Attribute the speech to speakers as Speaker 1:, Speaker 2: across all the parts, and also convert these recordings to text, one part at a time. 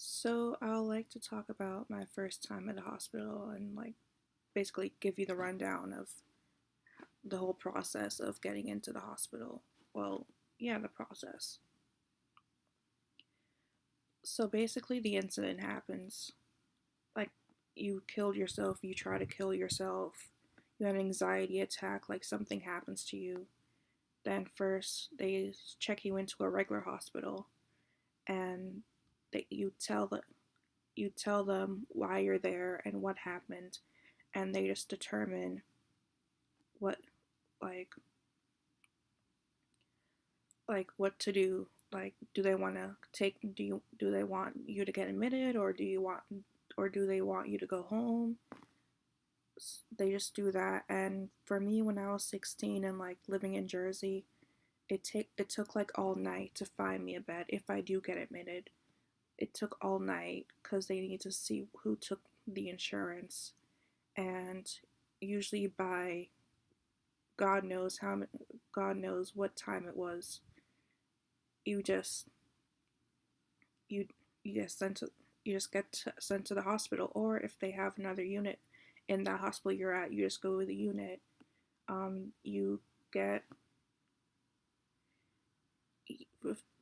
Speaker 1: So I'll like to talk about my first time at the hospital and basically give you the rundown of the whole process of getting into the hospital. Well, yeah, the process. So basically the incident happens. Like you killed yourself, you try to kill yourself, you had an anxiety attack, like something happens to you. Then first they check you into a regular hospital and you tell them why you're there and what happened, and they just determine what like what to do. Like, do they want to take do they want you to get admitted, or do they want you to go home? They just do that. And for me, when I was 16 and living in Jersey, it took like all night to find me a bed if I do get admitted. It took all night because they need to see who took the insurance, and usually by God knows God knows what time it was. You just you you just sent to you just sent to the hospital, or if they have another unit in that hospital you're at, you just go to the unit. You get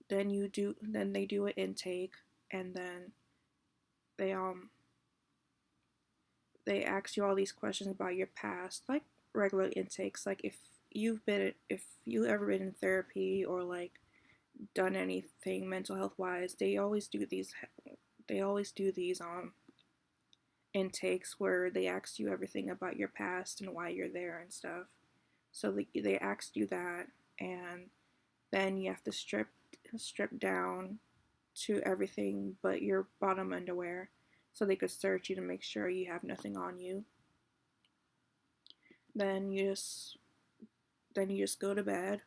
Speaker 1: then they do an intake, and then they they ask you all these questions about your past, like regular intakes, like if you ever been in therapy or done anything mental health wise. They always do these intakes where they ask you everything about your past and why you're there and stuff. So they asked you that, and then you have to strip down to everything but your bottom underwear, so they could search you to make sure you have nothing on you. Then you just go to bed,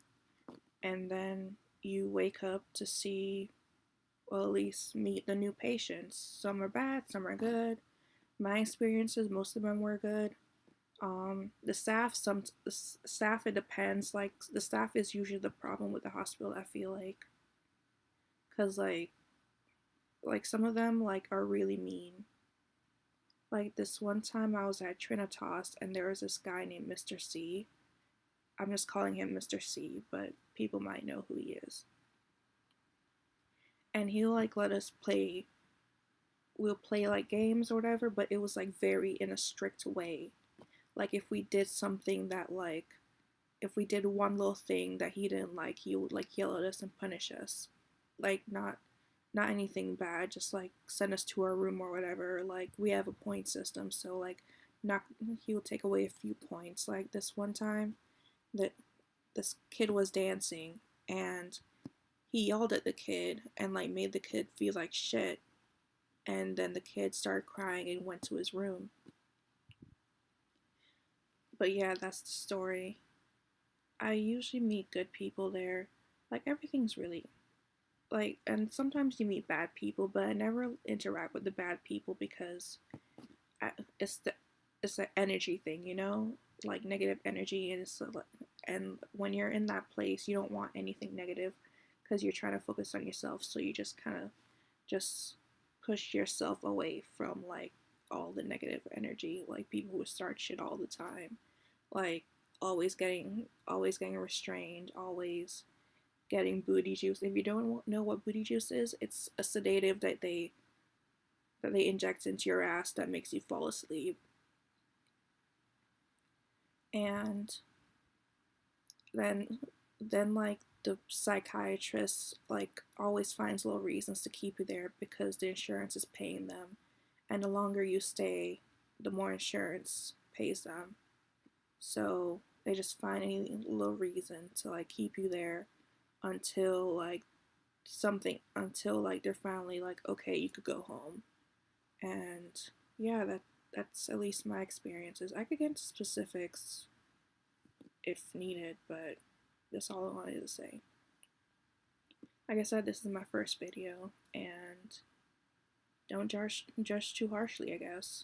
Speaker 1: and then you wake up to see, well, at least meet the new patients. Some are bad, some are good. My experiences, most of them were good. The staff, it depends. Like the staff is usually the problem with the hospital, I feel cause some of them are really mean. Like this one time I was at Trinitas and there was this guy named Mr. C. I'm just calling him Mr. C, but people might know who he is. And he let us play. We'll play games or whatever, but it was very in a strict way. Like if we did something that if we did one little thing that he didn't like, he would yell at us and punish us. Not anything bad, just send us to our room or whatever. We have a point system, so not he would take away a few points. Like this one time that this kid was dancing, and he yelled at the kid and made the kid feel like shit, and then the kid started crying and went to his room. But yeah, that's the story. I usually meet good people there. Everything's really and sometimes you meet bad people, but I never interact with the bad people because I, it's the it's the energy thing, negative energy, and when you're in that place, you don't want anything negative because you're trying to focus on yourself. So you just kind of just push yourself away from all the negative energy, like people who start shit all the time, like always getting restrained, always getting booty juice. If you don't know what booty juice is, it's a sedative that they inject into your ass that makes you fall asleep. And then the psychiatrist always finds little reasons to keep you there because the insurance is paying them. And the longer you stay, the more insurance pays them. So they just find any little reason to keep you there until they're finally okay, you could go home. And yeah, that's at least my experiences. I could get into specifics if needed, but that's all I wanted to say. Like I said, this is my first video, and don't judge too harshly, I guess.